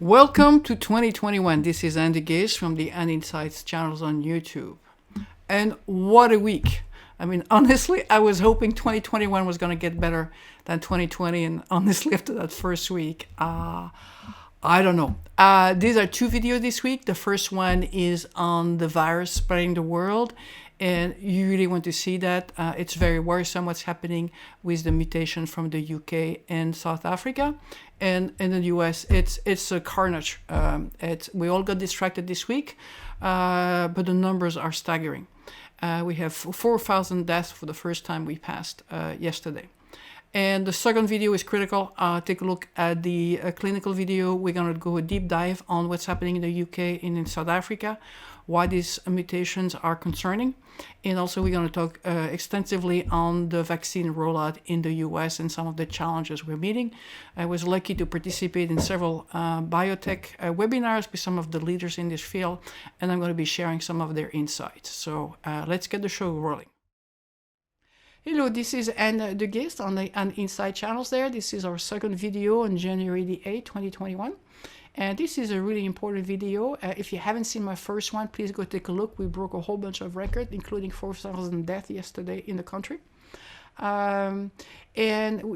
Welcome to 2021. This is Anne DeGheest from the Anne Insights channels on YouTube. And what a week. I mean, honestly, I was hoping 2021 was going to get better than 2020. And honestly, after that first week, I don't know. These are two videos this week. The first one is on the virus spreading the world. And you really want to see that. It's very worrisome what's happening with the mutation from the UK and South Africa. And in the US, it's a carnage. We all got distracted this week, but the numbers are staggering. We have 4,000 deaths for the first time we passed yesterday. And the second video is critical. Take a look at the clinical video. We're going to go a deep dive on what's happening in the UK and in South Africa, why these mutations are concerning. And also we're going to talk extensively on the vaccine rollout in the US and some of the challenges we're meeting. I was lucky to participate in several biotech webinars with some of the leaders in this field, and I'm going to be sharing some of their insights. So let's get the show rolling. Hello, this is Anne DeGheest on the Anne Insight channels there. This is our second video on January the 8th, 2021. And this is a really important video. If you haven't seen my first one, please go take a look. We broke a whole bunch of records, including 4,000 deaths yesterday in the country. And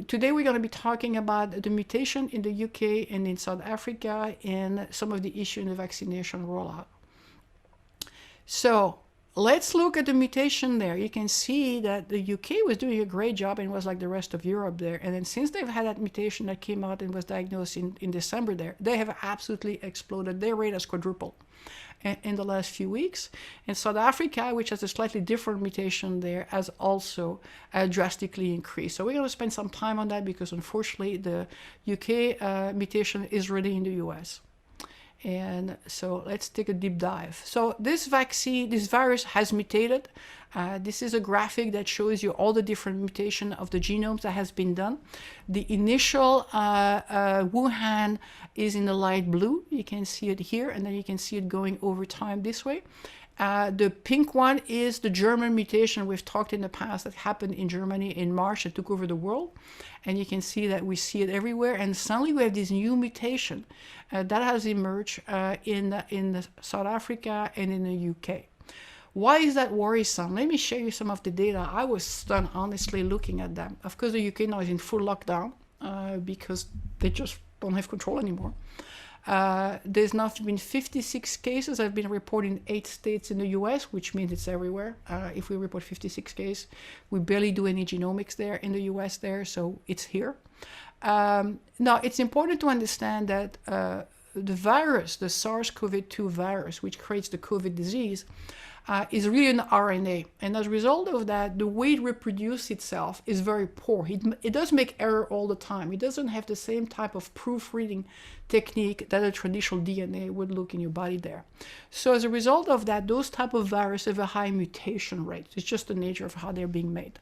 today we're going to be talking about the mutation in the UK and in South Africa and some of the issue in the vaccination rollout. So let's look at the mutation there. You can see that the UK was doing a great job and was like the rest of Europe there. And then since they've had that mutation that came out and was diagnosed in December there, they have absolutely exploded. Their rate has quadrupled in the last few weeks. And South Africa, which has a slightly different mutation there, has also drastically increased. So we're going to spend some time on that because unfortunately the UK mutation is really in the US. And so let's take a deep dive. So this virus has mutated. This is a graphic that shows you all the different mutation of the genomes that has been done. The initial Wuhan is in the light blue. You can see it here, and then you can see it going over time this way. The pink one is the German mutation we've talked in the past that happened in Germany in March that took over the world. And you can see that we see it everywhere. And suddenly we have this new mutation that has emerged in South Africa and in the UK. Why is that worrisome? Let me show you some of the data. I was stunned, honestly, looking at them. Of course, the UK now is in full lockdown because they just don't have control anymore. There's now been 56 cases that have been reported in 8 states in the US, which means it's everywhere. If we report 56 cases, we barely do any genomics there in the US there, so it's here. Now, it's important to understand that the virus, the SARS-CoV-2 virus, which creates the COVID disease, is really an RNA. And as a result of that, the way it reproduces itself is very poor. It does make error all the time. It doesn't have the same type of proofreading technique that a traditional DNA would look in your body there. So as a result of that, those type of viruses have a high mutation rate. It's just the nature of how they're being made.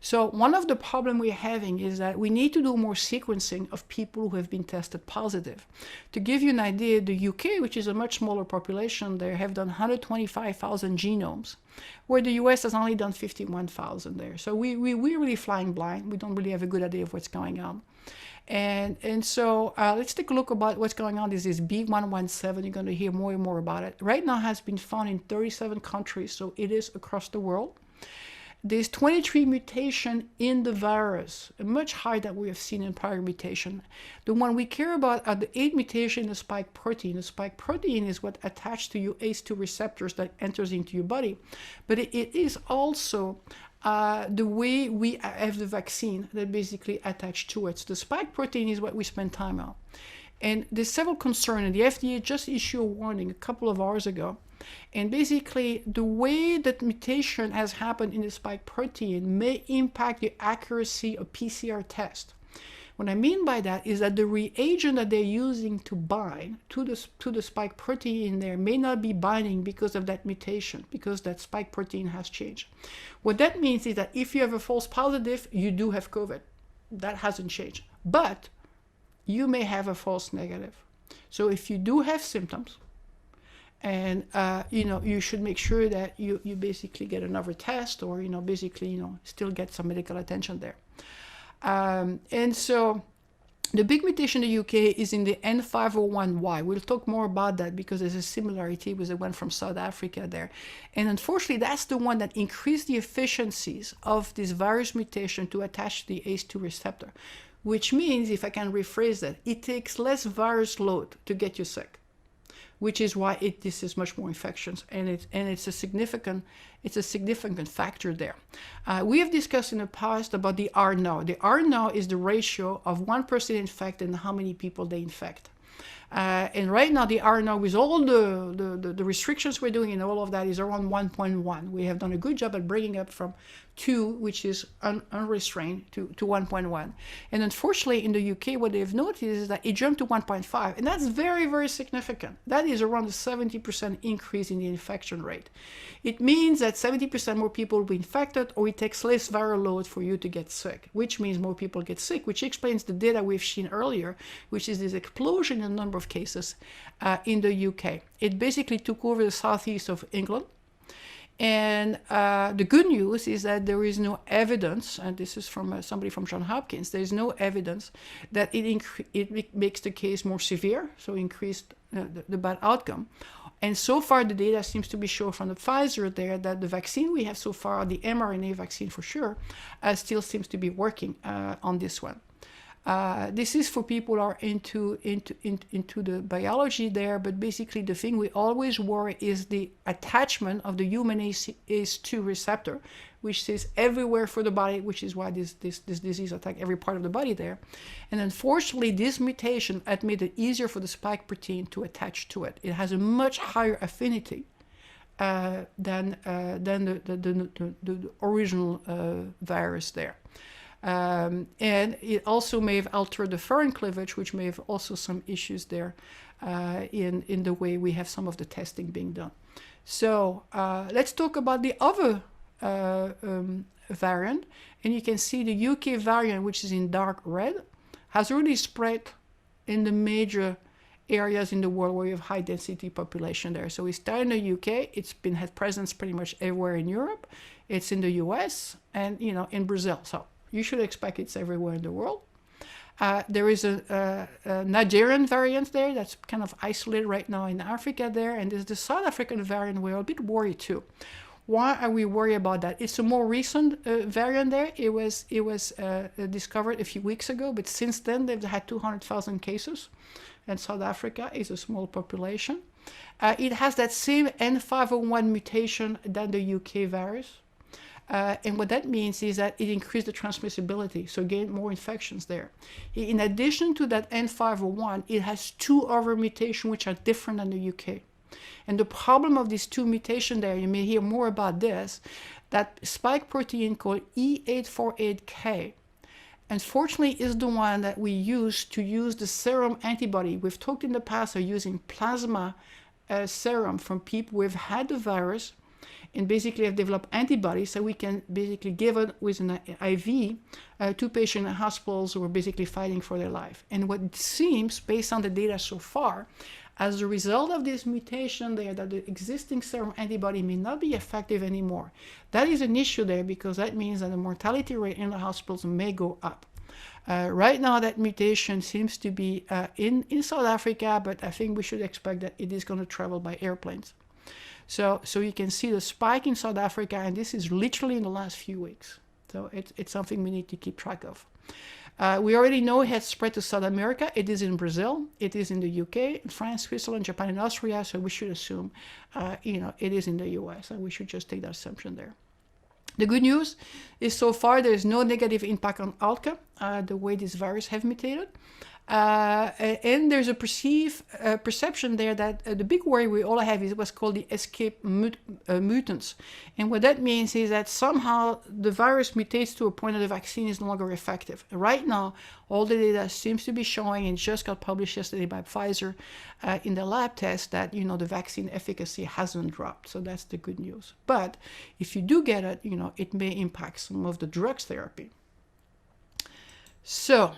So one of the problems we're having is that we need to do more sequencing of people who have been tested positive. To give you an idea, the UK, which is a much smaller population there, have done 125,000 genomes, where the US has only done 51,000 there. So we're really flying blind. We don't really have a good idea of what's going on. And so let's take a look about what's going on. This is B.1.1.7. You're going to hear more and more about it. Right now has been found in 37 countries, so it is across the world. There's 23 mutation in the virus, much higher than we have seen in prior mutation. The one we care about are the 8 mutation in the spike protein. The spike protein is what attached to your ACE2 receptors that enters into your body. But it is also the way we have the vaccine that basically attached to it. So the spike protein is what we spend time on. And there's several concerns, and the FDA just issued a warning a couple of hours ago. And basically, the way that mutation has happened in the spike protein may impact the accuracy of PCR test. What I mean by that is that the reagent that they're using to bind to the spike protein in there may not be binding because of that mutation, because that spike protein has changed. What that means is that if you have a false positive, you do have COVID. That hasn't changed. But you may have a false negative. So if you do have symptoms, and you should make sure that you basically get another test, or basically still get some medical attention there. And so The big mutation in the UK is in the N501Y. We'll talk more about that because there's a similarity with the one from South Africa there. And unfortunately, that's the one that increased the efficiencies of this virus mutation to attach to the ACE2 receptor, which means, if I can rephrase that, it takes less virus load to get you sick, which is why this is much more infections, and it's a significant factor there. We have discussed in the past about the R0. The R0 is the ratio of one person infected and how many people they infect. And right now, the R0, with all the restrictions we're doing and all of that, is around 1.1. We have done a good job at bringing up from 2, which is unrestrained, to 1.1. And unfortunately, in the UK, what they've noticed is that it jumped to 1.5. And that's very, very significant. That is around a 70% increase in the infection rate. It means that 70% more people will be infected, or it takes less viral load for you to get sick, which means more people get sick, which explains the data we've seen earlier, which is this explosion in the number of cases in the UK. It basically took over the southeast of England. And the good news is that there is no evidence, and this is from somebody from Johns Hopkins, there's no evidence that it makes the case more severe, so increased the bad outcome. And so far, the data seems to be shown from the Pfizer there that the vaccine we have so far, the mRNA vaccine for sure, still seems to be working on this one. This is for people who are into the biology there, but basically the thing we always worry is the attachment of the human ACE2 receptor, which is everywhere for the body, which is why this disease attacks every part of the body there. And unfortunately, this mutation had made it easier for the spike protein to attach to it. It has a much higher affinity than the original virus there. And it also may have altered the furin cleavage, which may have also some issues there in the way we have some of the testing being done. So let's talk about the other variant. And you can see the UK variant, which is in dark red, has already spread in the major areas in the world where you have high density population there. So it started in the UK. It's had presence pretty much everywhere in Europe. It's in the US and in Brazil. So you should expect it's everywhere in the world. There is a Nigerian variant there that's kind of isolated right now in Africa there, and there's the South African variant. We're a bit worried too. Why are we worried about that? It's a more recent variant there. It was discovered a few weeks ago, but since then they've had 200,000 cases, and South Africa is a small population. It has that same N501 mutation than the UK virus. And what that means is that it increased the transmissibility, so again, more infections there. In addition to that N501, it has 2 other mutations which are different than the UK. And the problem of these 2 mutations there, you may hear more about this, that spike protein called E848K, unfortunately, is the one that we use the serum antibody. We've talked in the past of using plasma serum from people who have had the virus, and basically have developed antibodies, so we can basically give it with an IV to patients in hospitals who are basically fighting for their life. And what it seems, based on the data so far, as a result of this mutation there, that the existing serum antibody may not be effective anymore. That is an issue there, because that means that the mortality rate in the hospitals may go up. Right now, that mutation seems to be in South Africa, but I think we should expect that it is going to travel by airplanes. So you can see the spike in South Africa, and this is literally in the last few weeks. So it's something we need to keep track of. We already know it has spread to South America. It is in Brazil. It is in the UK, France, Switzerland, Japan, and Austria. So we should assume, it is in the US, and we should just take that assumption there. The good news is so far there is no negative impact on outcome, the way this virus have mutated. And there's a perception there that the big worry we all have is what's called the escape mutants. And what that means is that somehow the virus mutates to a point that the vaccine is no longer effective. Right now, all the data seems to be showing, and just got published yesterday by Pfizer in the lab test, that the vaccine efficacy hasn't dropped. So that's the good news. But if you do get it, it may impact some of the drugs therapy. So,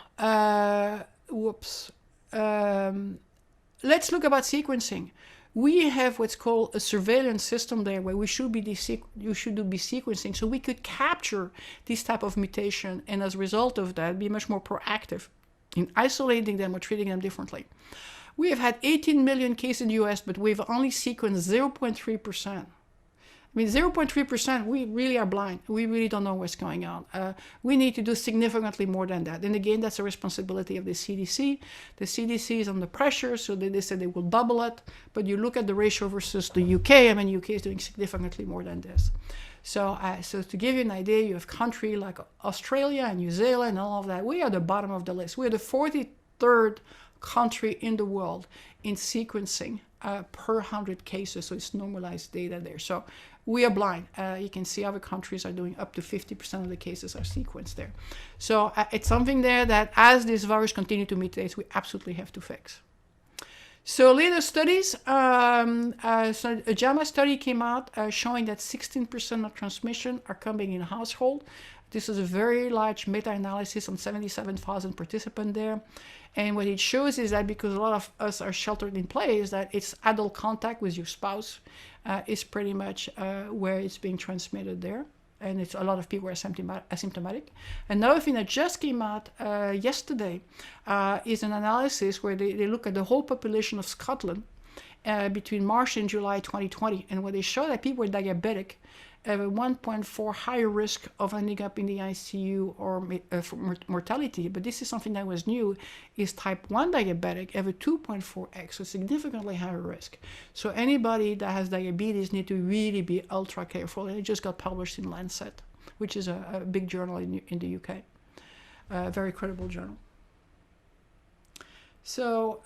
let's look about sequencing. We have what's called a surveillance system there, where you should be sequencing, so we could capture this type of mutation, and as a result of that, be much more proactive in isolating them or treating them differently. We have had 18 million cases in the US, but we've only sequenced 0.3%. I mean, 0.3%, we really are blind. We really don't know what's going on. We need to do significantly more than that. And again, that's a responsibility of the CDC. The CDC is under pressure, so they said they will double it. But you look at the ratio versus the UK, I mean, UK is doing significantly more than this. So to give you an idea, you have countries like Australia and New Zealand and all of that. We are the bottom of the list. We're the 43rd country in the world in sequencing per 100 cases, so it's normalized data there. So we are blind. You can see other countries are doing up to 50% of the cases are sequenced there. So it's something there that as this virus continues to mutate, we absolutely have to fix. So later studies, so a JAMA study came out showing that 16% of transmission are coming in household. This is a very large meta-analysis on 77,000 participants there. And what it shows is that because a lot of us are sheltered in place, that it's adult contact with your spouse is pretty much where it's being transmitted there. And it's a lot of people are asymptomatic. Another thing that just came out yesterday is an analysis where they look at the whole population of Scotland between March and July 2020. And where they show that people were diabetic have a 1.4 higher risk of ending up in the ICU or for mortality. But this is something that was new, is type 1 diabetic have a 2.4x, so significantly higher risk. So anybody that has diabetes need to really be ultra careful. And it just got published in Lancet, which is a big journal in the UK, a very credible journal. So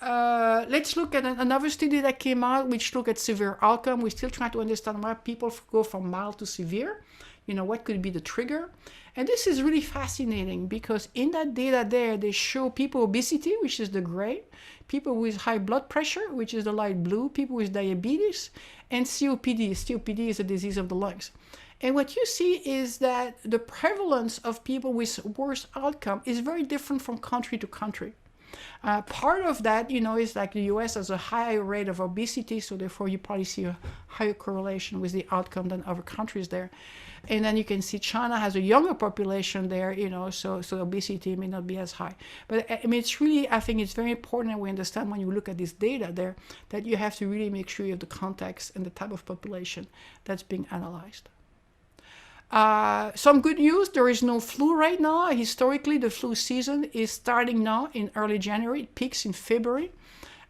let's look at another study that came out, which looked at severe outcome. We're still trying to understand why people go from mild to severe. You know, what could be the trigger? And this is really fascinating because in that data there, they show people with obesity, which is the gray, people with high blood pressure, which is the light blue, people with diabetes, and COPD. COPD is a disease of the lungs. And what you see is that the prevalence of people with worse outcome is very different from country to country. Part of that, you know, is like the US has a higher rate of obesity, so therefore you probably see a higher correlation with the outcome than other countries there. And then you can see China has a younger population there, you know, so obesity may not be as high. But I mean, it's really, I think it's very important that we understand when you look at this data there, that you have to really make sure you have the context and the type of population that's being analyzed. Some good news, there is no flu right now. Historically, the flu season is starting now in early January. It peaks in February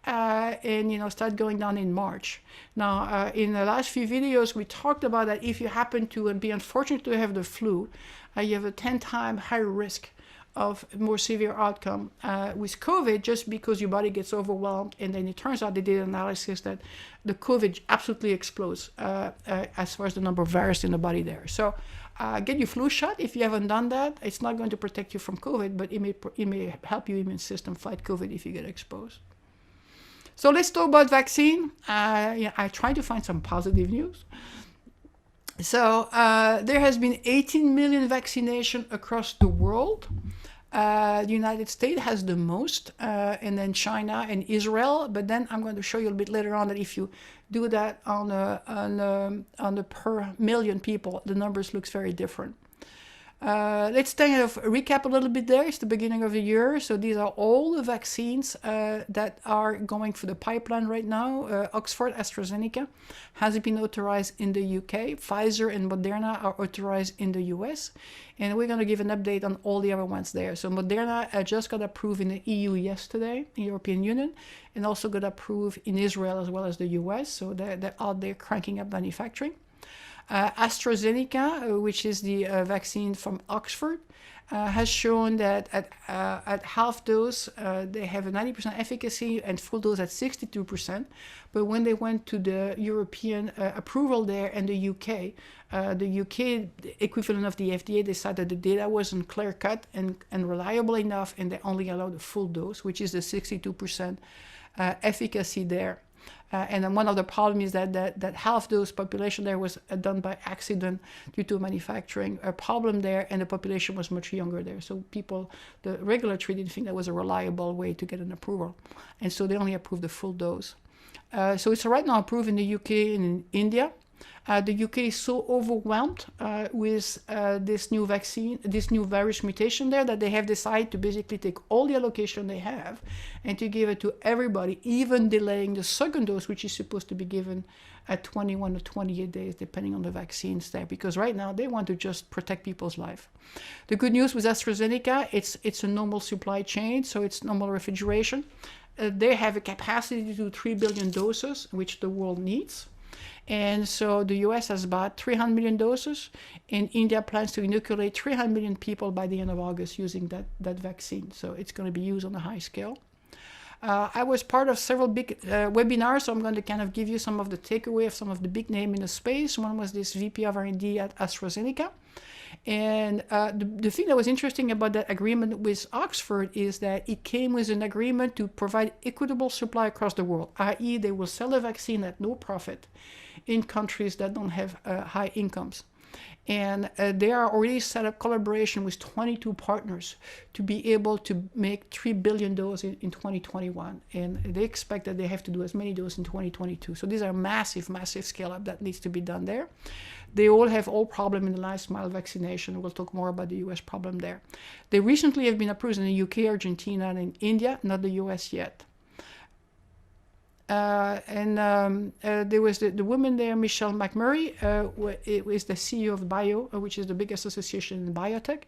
and, you know, start going down in March. Now, in the last few videos, we talked about that if you happen to be unfortunate to have the flu, you have a 10-time higher risk of more severe outcome with COVID just because your body gets overwhelmed. And then it turns out they did an analysis that the COVID absolutely explodes as far as the number of viruses in the body there. So get your flu shot if you haven't done that. It's not going to protect you from COVID, but it may help your immune system fight COVID if you get exposed. So let's talk about vaccine. I tried to find some positive news. So there has been 18 million vaccination across the world. The United States has the most, and then China and Israel. But then I'm going to show you a little bit later on that if you do that on the per million people, the numbers looks very different. Let's kind of recap a little bit there. It's the beginning of the year. So these are all the vaccines that are going through the pipeline right now. Oxford, AstraZeneca has been authorized in the UK. Pfizer and Moderna are authorized in the US. And we're going to give an update on all the other ones there. So Moderna just got approved in the EU yesterday, the European Union, and also got approved in Israel as well as the US. So they're out there cranking up manufacturing. AstraZeneca, which is the vaccine from Oxford, has shown that at half dose, they have a 90% efficacy and full dose at 62%. But when they went to the European approval there and the UK equivalent of the FDA decided the data wasn't clear-cut and reliable enough, and they only allowed the full dose, which is the 62% efficacy there. And then one of the problems is that half dose population there was done by accident due to manufacturing a problem there, and the population was much younger there. So the regulatory didn't think that was a reliable way to get an approval. And so they only approved the full dose. So it's right now approved in the UK and in India. The UK is so overwhelmed with this new vaccine, this new virus mutation there, that they have decided to basically take all the allocation they have and to give it to everybody, even delaying the second dose, which is supposed to be given at 21 or 28 days, depending on the vaccines there, because right now they want to just protect people's life. The good news with AstraZeneca, it's a normal supply chain, so it's normal refrigeration. They have a capacity to do 3 billion doses, which the world needs. And so the US has bought 300 million doses, and India plans to inoculate 300 million people by the end of August using that vaccine. So it's going to be used on a high scale. I was part of several big webinars, so I'm going to kind of give you some of the takeaway of some of the big names in the space. One was this VP of R&D at AstraZeneca. And the thing that was interesting about that agreement with Oxford is that it came with an agreement to provide equitable supply across the world, i.e. they will sell a vaccine at no profit in countries that don't have high incomes. And they are already set up collaboration with 22 partners to be able to make 3 billion doses in 2021. And they expect that they have to do as many doses in 2022. So these are massive, massive scale up that needs to be done there. They all have all problem in the last mile vaccination. We'll talk more about the US problem there. They recently have been approved in the UK, Argentina, and in India, not the US yet. There was the woman there, Michelle McMurray, is the CEO of Bio, which is the biggest association in biotech.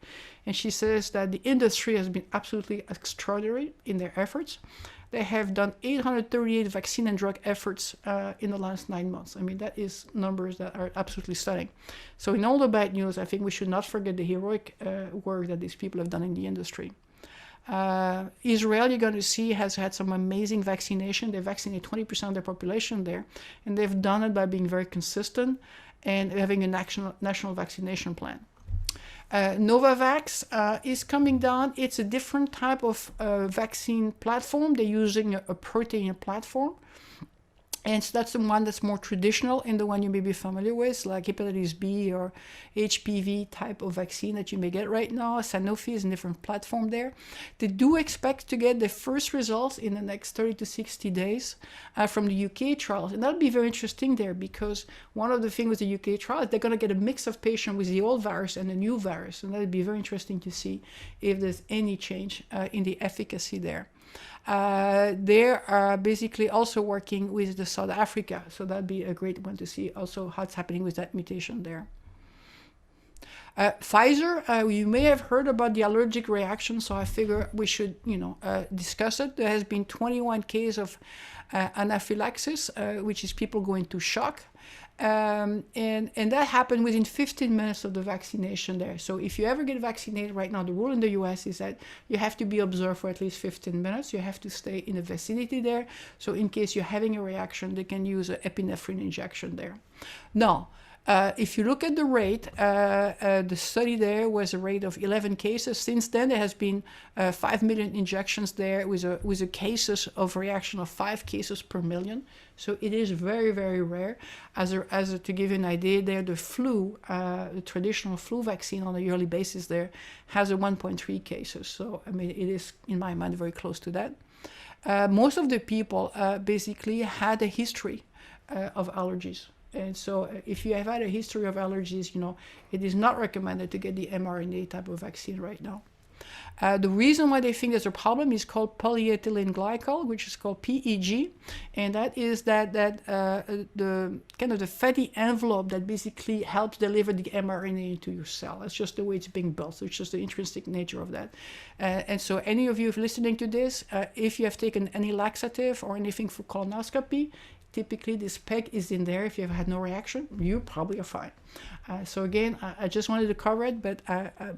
And she says that the industry has been absolutely extraordinary in their efforts. They have done 838 vaccine and drug efforts in the last 9 months. I mean, that is numbers that are absolutely stunning. So in all the bad news, I think we should not forget the heroic work that these people have done in the industry. Israel, you're going to see, has had some amazing vaccination. They vaccinate 20% of their population there, and they've done it by being very consistent and having a national vaccination plan. Novavax is coming down. It's a different type of vaccine platform. They're using a protein platform. And so that's the one that's more traditional and the one you may be familiar with, like hepatitis B or HPV type of vaccine that you may get right now. Sanofi is a different platform there. They do expect to get the first results in the next 30 to 60 days from the UK trials. And that'll be very interesting there, because one of the things with the UK trial is they're going to get a mix of patients with the old virus and the new virus. And that'll be very interesting to see if there's any change in the efficacy there. They are basically also working with the South Africa, so that'd be a great one to see also what's happening with that mutation there. Pfizer, you may have heard about the allergic reaction, so I figure we should, discuss it. There has been 21 cases of anaphylaxis, which is people going into shock. And that happened within 15 minutes of the vaccination there. So if you ever get vaccinated right now, the rule in the US is that you have to be observed for at least 15 minutes. You have to stay in the vicinity there. So in case you're having a reaction, they can use an epinephrine injection there. Now, if you look at the rate, the study there was a rate of 11 cases. Since then, there has been 5 million injections there with a cases of reaction of 5 cases per million. So it is very, very rare. To give you an idea there, the flu, the traditional flu vaccine on a yearly basis there has a 1.3 cases. So, I mean, it is, in my mind, very close to that. Most of the people basically had a history of allergies. And so if you have had a history of allergies, it is not recommended to get the mRNA type of vaccine right now. The reason why they think there's a problem is called polyethylene glycol, which is called PEG, and that is the kind of the fatty envelope that basically helps deliver the mRNA into your cell. That's just the way it's being built. So it's just the intrinsic nature of that. And so any of you listening to this, if you have taken any laxative or anything for colonoscopy, typically this PEG is in there. If you have had no reaction, you probably are fine. So again, I just wanted to cover it, but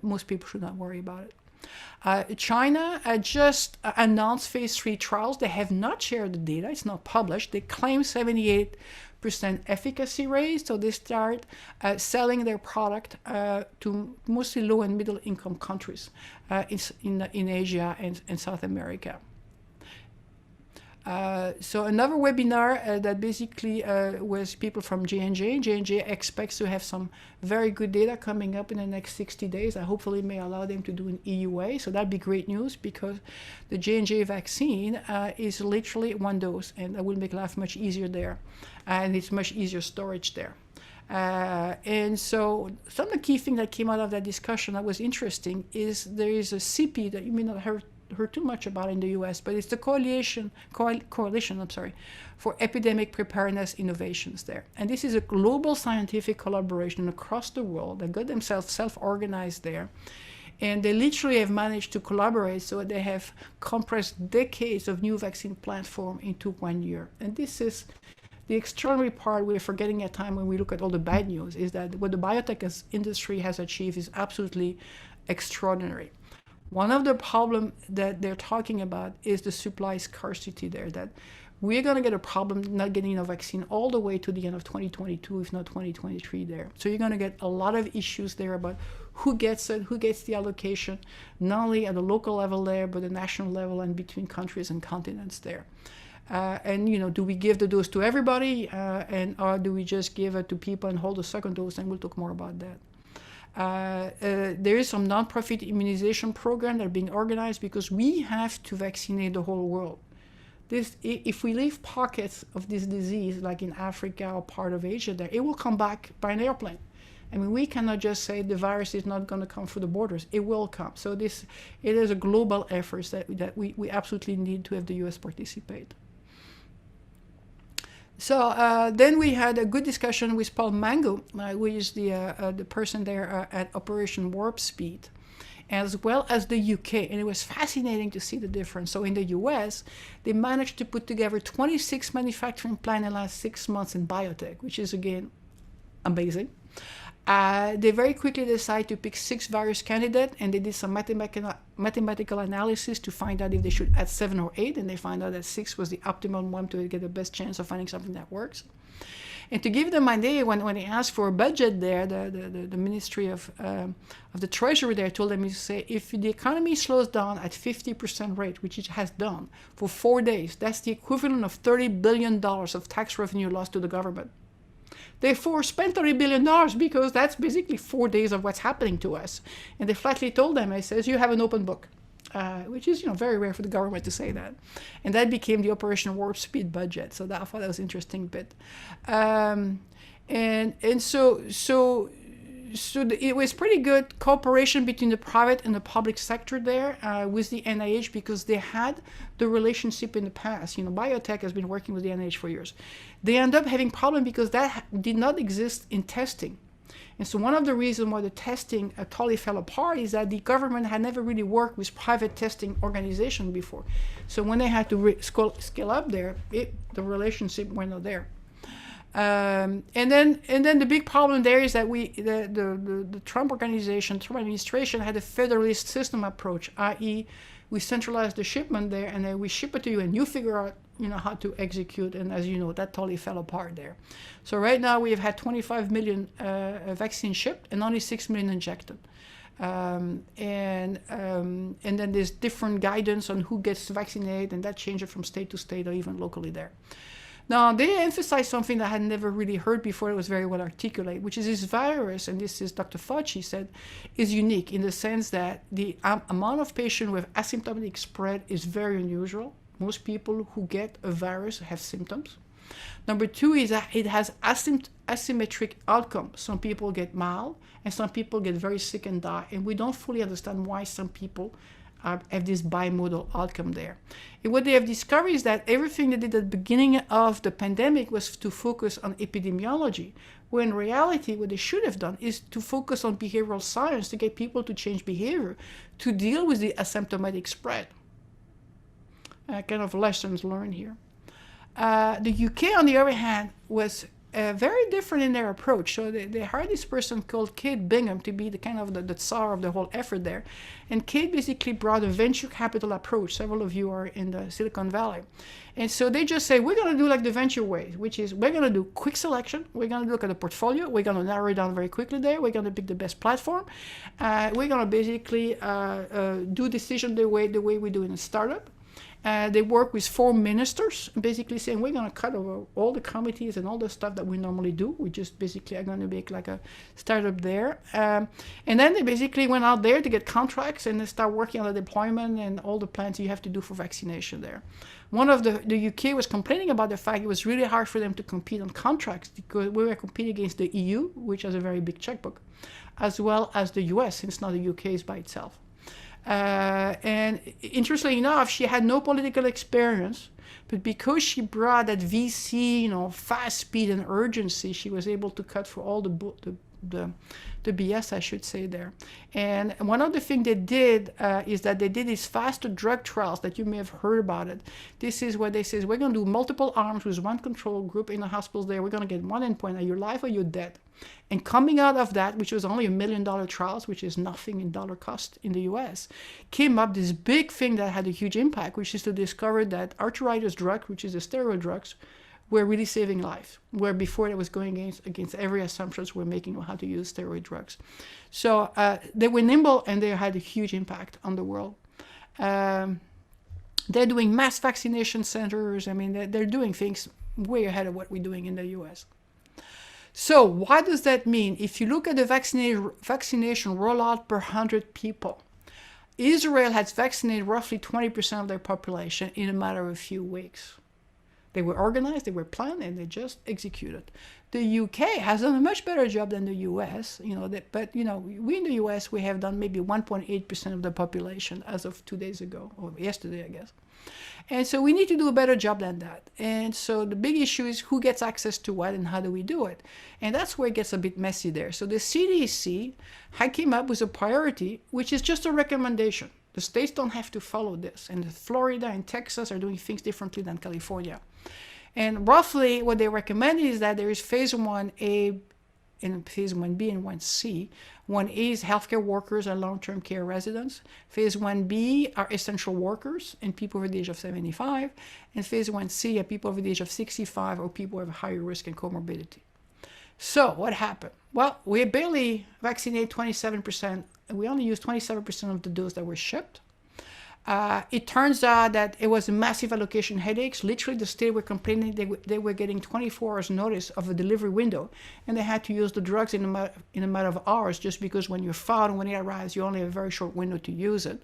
most people should not worry about it. China just announced phase 3 trials. They have not shared the data. It's not published. They claim 78% efficacy rate. So they start selling their product to mostly low and middle income countries in Asia and South America. So another webinar that basically was people from J&J. J&J expects to have some very good data coming up in the next 60 days. I hopefully may allow them to do an EUA. So that'd be great news, because the J&J vaccine is literally one dose, and that will make life much easier there. And it's much easier storage there. And so some of the key things that came out of that discussion that was interesting is there is a CP that you may not heard too much about in the US, but it's the coalition, for epidemic preparedness innovations there. And this is a global scientific collaboration across the world that got themselves self-organized there. And they literally have managed to collaborate, so they have compressed decades of new vaccine platform into 1 year. And this is the extraordinary part we're forgetting at time when we look at all the bad news, is that what the biotech industry has achieved is absolutely extraordinary. One of the problems that they're talking about is the supply scarcity there, that we're going to get a problem not getting enough vaccine all the way to the end of 2022, if not 2023 there. So you're going to get a lot of issues there about who gets it, who gets the allocation, not only at the local level there, but the national level and between countries and continents there. And, do we give the dose to everybody, or do we just give it to people and hold the second dose? And we'll talk more about that. There is some nonprofit immunization program that are being organized because we have to vaccinate the whole world. If we leave pockets of this disease, like in Africa or part of Asia there, it will come back by an airplane. I mean, we cannot just say the virus is not going to come through the borders. It will come. So it is a global effort that we absolutely need to have the US participate. So then we had a good discussion with Paul Mango, who is the person there at Operation Warp Speed, as well as the UK. And it was fascinating to see the difference. So in the US, they managed to put together 26 manufacturing plants in the last 6 months in biotech, which is, again, amazing. They very quickly decided to pick 6 virus candidates, and they did some mathematical analysis to find out if they should add 7 or 8, and they found out that 6 was the optimal one to get the best chance of finding something that works. And to give them an idea, when they asked for a budget there, the Ministry of the Treasury there told them to say, if the economy slows down at 50% rate, which it has done for 4 days, that's the equivalent of $30 billion of tax revenue lost to the government. Therefore, spend $30 billion because that's basically 4 days of what's happening to us. And they flatly told them, it says, you have an open book, which is very rare for the government to say that. And that became the Operation Warp Speed budget. So I thought that was an interesting bit. So it was pretty good cooperation between the private and the public sector there with the NIH, because they had the relationship in the past. Biotech has been working with the NIH for years. They end up having problems because that did not exist in testing. And so one of the reasons why the testing totally fell apart is that the government had never really worked with private testing organizations before. So when they had to scale up there, the relationship were not there. And then the big problem there is that the Trump administration had a federalist system approach, i.e., we centralize the shipment there, and then we ship it to you, and you figure out how to execute. And as you know, that totally fell apart there. So right now we have had 25 million vaccines shipped and only 6 million injected. And then there's different guidance on who gets vaccinated, and that changes from state to state or even locally there. Now, they emphasized something that I had never really heard before. It was very well articulated, which is this virus, and this is Dr. Fauci said, is unique in the sense that the amount of patients with asymptomatic spread is very unusual. Most people who get a virus have symptoms. Number 2 is that it has asymmetric outcome. Some people get mild, and some people get very sick and die. And we don't fully understand why some people have this bimodal outcome there. And what they have discovered is that everything they did at the beginning of the pandemic was to focus on epidemiology, where in reality what they should have done is to focus on behavioral science to get people to change behavior to deal with the asymptomatic spread. Kind of lessons learned here. The UK, on the other hand, was very different in their approach. So they hired this person called Kate Bingham to be the kind of the tsar of the whole effort there. And Kate basically brought a venture capital approach. Several of you are in the Silicon Valley. And so they just say, we're going to do like the venture way, which is we're going to do quick selection. We're going to look at the portfolio. We're going to narrow it down very quickly there. We're going to pick the best platform. We're going to basically do decision the way we do in a startup. They work with 4 ministers, basically saying we're going to cut over all the committees and all the stuff that we normally do. We just basically are going to make like a startup there. And then they basically went out there to get contracts and they start working on the deployment and all the plans you have to do for vaccination there. One of the UK was complaining about the fact it was really hard for them to compete on contracts because we were competing against the EU, which has a very big checkbook, as well as the US, since now the UK is by itself. And interestingly enough, she had no political experience, but because she brought that VC, fast speed and urgency, she was able to cut for all the BS, I should say, there. And one of the things they did is that they did these faster drug trials that you may have heard about it. This is what they say, we're going to do multiple arms with one control group in the hospitals there. We're going to get one endpoint, are you alive or you're dead? And coming out of that, which was only $1 million trials, which is nothing in dollar cost in the US, came up this big thing that had a huge impact, which is to discover that arthritis drugs, which is the steroid drugs, were really saving lives, where before it was going against every assumptions we're making on how to use steroid drugs. So they were nimble and they had a huge impact on the world. They're doing mass vaccination centers. I mean, they're doing things way ahead of what we're doing in the US. So what does that mean? If you look at the vaccination rollout per 100 people, Israel has vaccinated roughly 20% of their population in a matter of a few weeks. They were organized, they were planned, and they just executed. The UK has done a much better job than the US, but we in the US, we have done maybe 1.8% of the population as of 2 days ago, or yesterday, I guess. And so we need to do a better job than that. And so the big issue is who gets access to what and how do we do it? And that's where it gets a bit messy there. So the CDC came up with a priority, which is just a recommendation. The states don't have to follow this. And Florida and Texas are doing things differently than California. And roughly what they recommend is that there is phase 1A and phase 1B and 1C. 1A is healthcare workers and long-term care residents. Phase 1B are essential workers and people over the age of 75. And phase 1C are people over the age of 65 or people who have higher risk and comorbidity. So what happened? Well, we barely vaccinated 27%. We only used 27% of the dose that were shipped. It turns out that it was a massive allocation headaches. Literally, the state were complaining they were getting 24 hours notice of a delivery window, and they had to use the drugs in a matter of hours just because when you're filed and when it arrives, you only have a very short window to use it.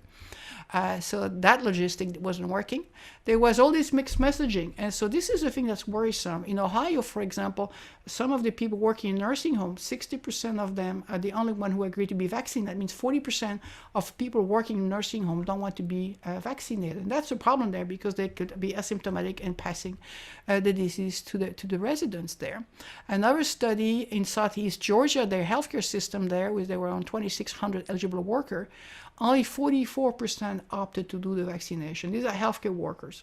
So that logistic wasn't working. There was all this mixed messaging. And so this is the thing that's worrisome. In Ohio, for example, some of the people working in nursing homes, 60% of them are the only one who agreed to be vaccinated. That means 40% of people working in nursing homes don't want to be vaccinated. And that's a problem there because they could be asymptomatic and passing the disease to the residents there. Another study in Southeast Georgia, their healthcare system there, with there were around 2,600 eligible workers, only 44% opted to do the vaccination. These are healthcare workers.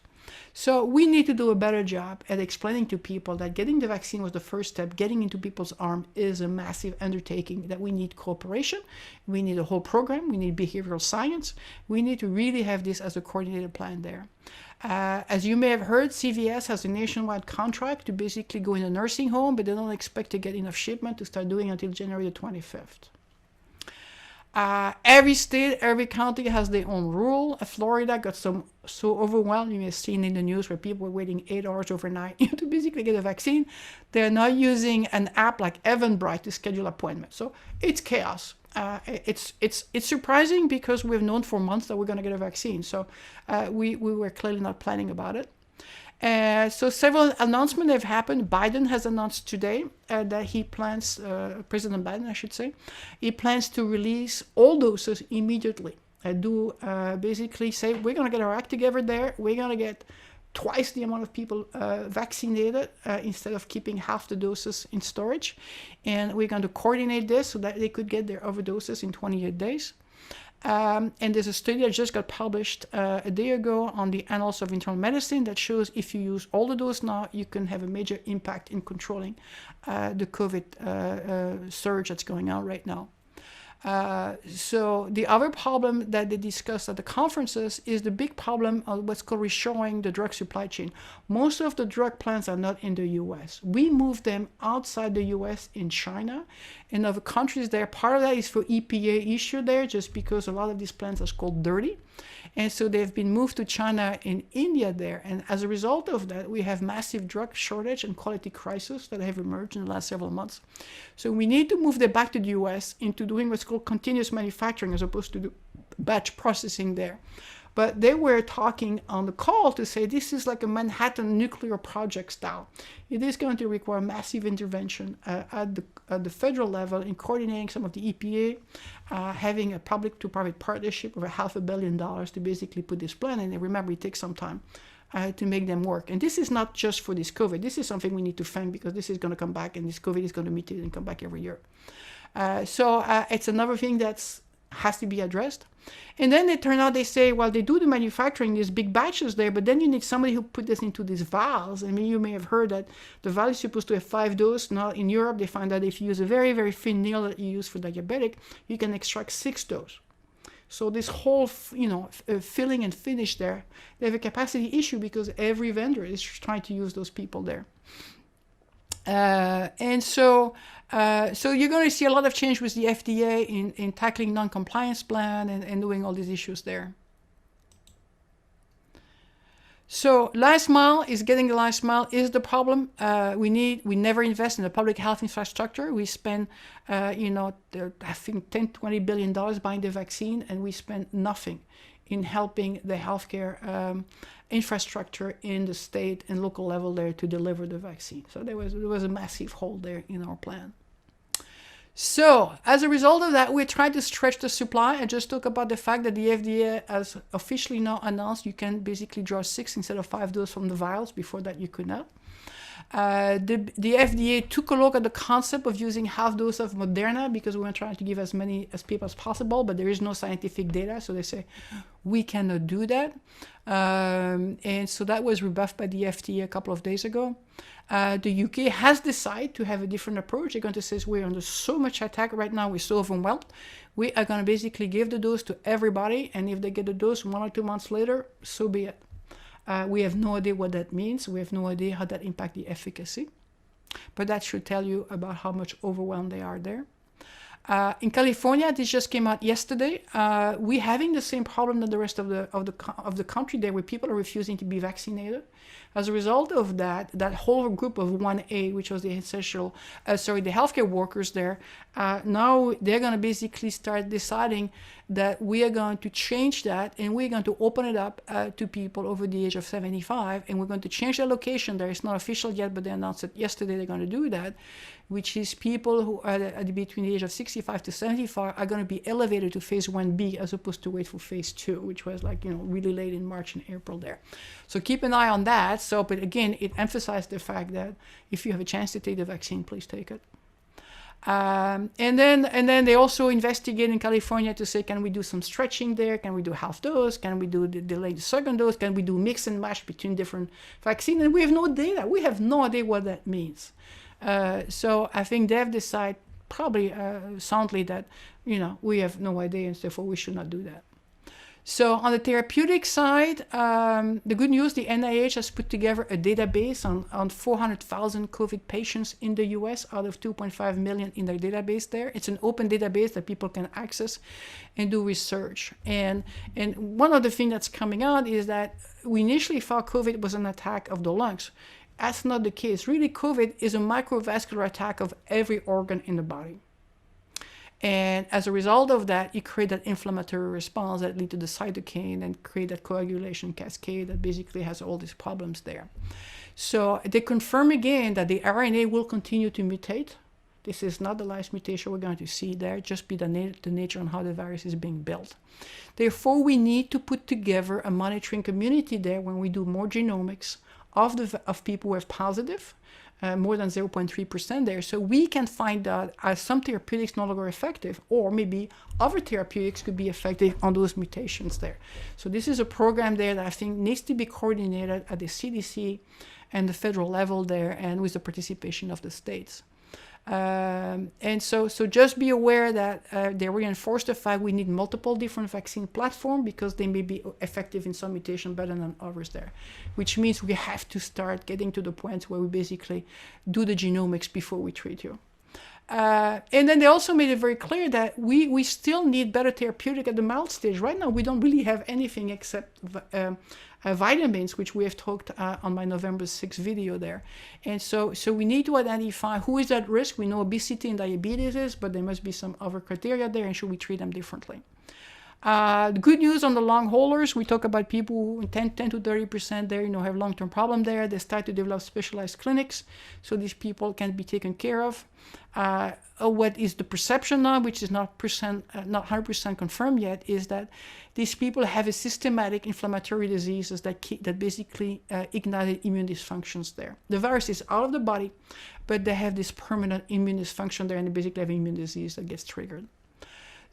So we need to do a better job at explaining to people that getting the vaccine was the first step. Getting into people's arms is a massive undertaking, that we need cooperation. We need a whole program. We need behavioral science. We need to really have this as a coordinated plan there. As you may have heard, CVS has a nationwide contract to basically go in a nursing home, but they don't expect to get enough shipment to start doing until January the 25th. Every state, every county has their own rule. Florida got so overwhelmed. You may have seen in the news where people were waiting 8 hours overnight to basically get a vaccine. They're now using an app like Eventbrite to schedule appointments. So it's chaos. It's surprising because we've known for months that we're going to get a vaccine. So we were clearly not planning about it. So several announcements have happened. Biden has announced today that he plans, President Biden, I should say, he plans to release all doses immediately. Basically say, we're going to get our act together there. We're going to get twice the amount of people vaccinated instead of keeping half the doses in storage. And we're going to coordinate this so that they could get their overdoses in 28 days. And there's a study that just got published a day ago on the Annals of Internal Medicine that shows if you use all the doses now, you can have a major impact in controlling the COVID surge that's going on right now. So the other problem that they discussed at the conferences is the big problem of what's called reshoring the drug supply chain. Most of the drug plants are not in the US. We move them outside the US in China and other countries there. Part of that is for EPA issue there, just because a lot of these plants are called dirty. And so they've been moved to China and India there. And as a result of that, we have massive drug shortage and quality crisis that have emerged in the last several months. So we need to move them back to the US into doing what's called continuous manufacturing as opposed to do batch processing there. But they were talking on the call to say this is like a Manhattan nuclear project style. It is going to require massive intervention at the federal level in coordinating some of the EPA, having a public-to-private partnership of $500 million to basically put this plan in. And remember, it takes some time to make them work. And this is not just for this COVID. This is something we need to fend because this is going to come back, and this COVID is going to mutate and come back every year. So it's another thing that's has to be addressed. And then it turned out they say, well, they do the manufacturing, these big batches there, but then you need somebody who put this into these vials. I mean, you may have heard that the vial is supposed to have 5 doses. Now in Europe, they find that if you use a very, very thin needle that you use for diabetic, you can extract 6 doses. So this whole, filling and finish there, they have a capacity issue because every vendor is trying to use those people there. So you're going to see a lot of change with the FDA in tackling non-compliance plan and doing all these issues there. So last mile is getting the last mile is the problem. We never invest in the public health infrastructure. We spend, I think $10-20 billion buying the vaccine, and we spend nothing in helping the healthcare infrastructure in the state and local level there to deliver the vaccine. So there was a massive hole there in our plan. So as a result of that, we tried to stretch the supply. I just talked about the fact that the FDA has officially now announced you can basically draw 6 instead of 5 doses from the vials. Before that, you could not. The FDA took a look at the concept of using half dose of Moderna because we were trying to give as many as people as possible, but there is no scientific data, so they say we cannot do that. And so that was rebuffed by the FDA a couple of days ago. The UK has decided to have a different approach. They're going to say we're under so much attack right now, we're so overwhelmed. We are going to basically give the dose to everybody, and if they get the dose 1 or 2 months later, so be it. We have no idea what that means. We have no idea how that impacts the efficacy. But that should tell you about how much overwhelmed they are there. In California, this just came out yesterday. We're having the same problem that the rest of the country there, where people are refusing to be vaccinated. As a result of that whole group of 1A, which was the the healthcare workers there, now they're going to basically start deciding that we are going to change that, and we're going to open it up to people over the age of 75, and we're going to change the location there. It's not official yet, but they announced it yesterday they're going to do that, which is people who are between the age of 65 to 75 are going to be elevated to phase 1B as opposed to wait for phase 2, which was really late in March and April there. So keep an eye on that. So, but again, it emphasized the fact that if you have a chance to take the vaccine, please take it. And then they also investigate in California to say, can we do some stretching there? Can we do half dose? Can we do delay the second dose? Can we do mix and match between different vaccines? And we have no data. We have no idea what that means. So I think they've decided probably soundly that, we have no idea, and therefore we should not do that. So on the therapeutic side, the good news, the NIH has put together a database on 400,000 COVID patients in the US out of 2.5 million in their database there. It's an open database that people can access and do research. And one of the things that's coming out is that we initially thought COVID was an attack of the lungs. That's not the case. Really, COVID is a microvascular attack of every organ in the body. And as a result of that, you create that inflammatory response that leads to the cytokine and create that coagulation cascade that basically has all these problems there. So they confirm again that the RNA will continue to mutate. This is not the last mutation we're going to see there, just be the nature on how the virus is being built. Therefore, we need to put together a monitoring community there when we do more genomics of people who have positive, more than 0.3% there. So we can find out some therapeutics no longer effective, or maybe other therapeutics could be effective on those mutations there. So this is a program there that I think needs to be coordinated at the CDC and the federal level there, and with the participation of the states. And so just be aware that they reinforce the fact we need multiple different vaccine platforms because they may be effective in some mutation better than others there, which means we have to start getting to the point where we basically do the genomics before we treat you. And then they also made it very clear that we still need better therapeutic at the mild stage. Right now, we don't really have anything except vitamins, which we have talked on my November 6th video there. And so we need to identify who is at risk. We know obesity and diabetes is, but there must be some other criteria there, and should we treat them differently? The good news on the long haulers, we talk about people who 10 to 30% there, have long-term problem there. They start to develop specialized clinics, so these people can be taken care of. What is the perception now, which is not 100% confirmed yet, is that these people have a systematic inflammatory diseases that basically ignited immune dysfunctions there. The virus is out of the body, but they have this permanent immune dysfunction there, and they basically have an immune disease that gets triggered.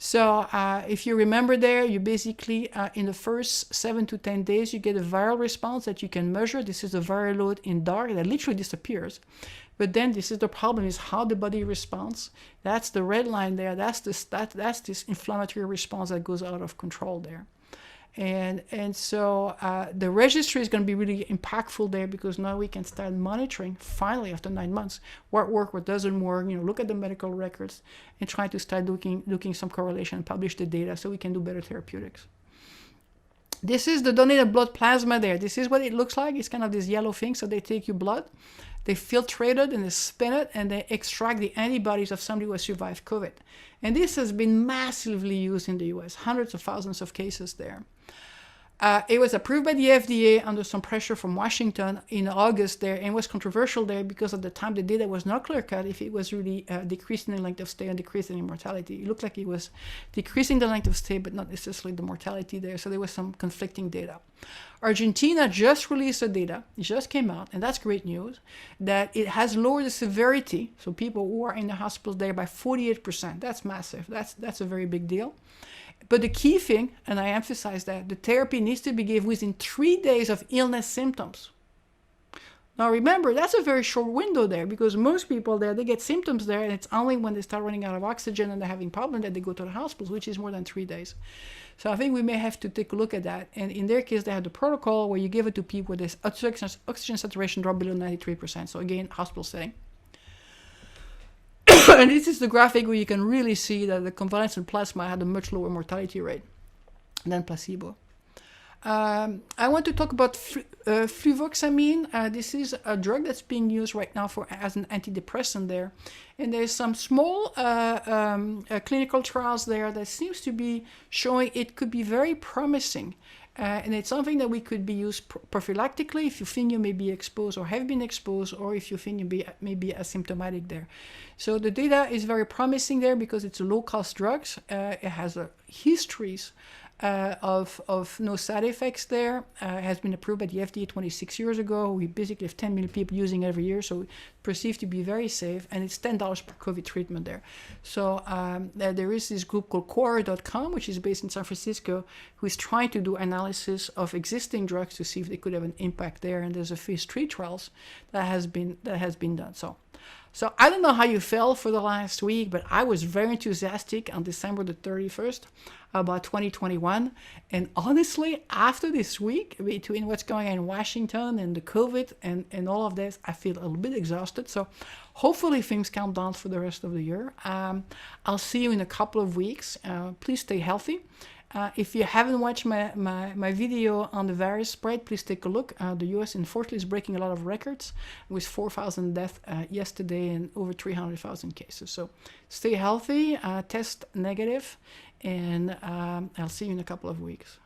So if you remember there, you basically, in the first 7 to 10 days, you get a viral response that you can measure. This is the viral load in dark that literally disappears. But then this is the problem, is how the body responds. That's the red line there. That's this inflammatory response that goes out of control there. And so the registry is going to be really impactful there, because now we can start monitoring, finally, after 9 months, what works, what doesn't work, look at the medical records and try to start looking some correlation and publish the data so we can do better therapeutics. This is the donated blood plasma there. This is what it looks like. It's kind of this yellow thing. So they take your blood, they filtrate it, and they spin it, and they extract the antibodies of somebody who has survived COVID. And this has been massively used in the US, hundreds of thousands of cases there. It was approved by the FDA under some pressure from Washington in August there, and was controversial there because at the time the data was not clear-cut if it was really decreasing the length of stay and decreasing in mortality. It looked like it was decreasing the length of stay, but not necessarily the mortality there, so there was some conflicting data. Argentina just released the data, it just came out, and that's great news, that it has lowered the severity, so people who are in the hospitals there, by 48%. That's massive, that's a very big deal. But the key thing, and I emphasize that, the therapy needs to be given within 3 days of illness symptoms. Now remember, that's a very short window there, because most people there, they get symptoms there, and it's only when they start running out of oxygen and they're having problems that they go to the hospitals, which is more than 3 days. So I think we may have to take a look at that. And in their case, they had the protocol where you give it to people with this oxygen saturation drop below 93%. So again, hospital setting. And this is the graphic where you can really see that the convalescent plasma had a much lower mortality rate than placebo. I want to talk about Fluvoxamine. This is a drug that's being used right now as an antidepressant there. And there's some small clinical trials there that seems to be showing it could be very promising. And it's something that we could be used prophylactically if you think you may be exposed or have been exposed, or if you think you may be asymptomatic there. So the data is very promising there because it's a low-cost drug. It has a histories of no side effects there. It has been approved by the FDA 26 years ago. We basically have 10 million people using it every year, so perceived to be very safe, and it's $10 per COVID treatment there. So there is this group called Core.com, which is based in San Francisco, who is trying to do analysis of existing drugs to see if they could have an impact there, and there's a phase 3 trials that has been done. So I don't know how you felt for the last week, but I was very enthusiastic on December the 31st about 2021. And honestly, after this week, between what's going on in Washington and the COVID and all of this, I feel a little bit exhausted. So hopefully things calm down for the rest of the year. I'll see you in a couple of weeks. Please stay healthy. If you haven't watched my video on the virus spread, please take a look. The US, unfortunately, is breaking a lot of records with 4,000 deaths yesterday and over 300,000 cases. So stay healthy, test negative, and I'll see you in a couple of weeks.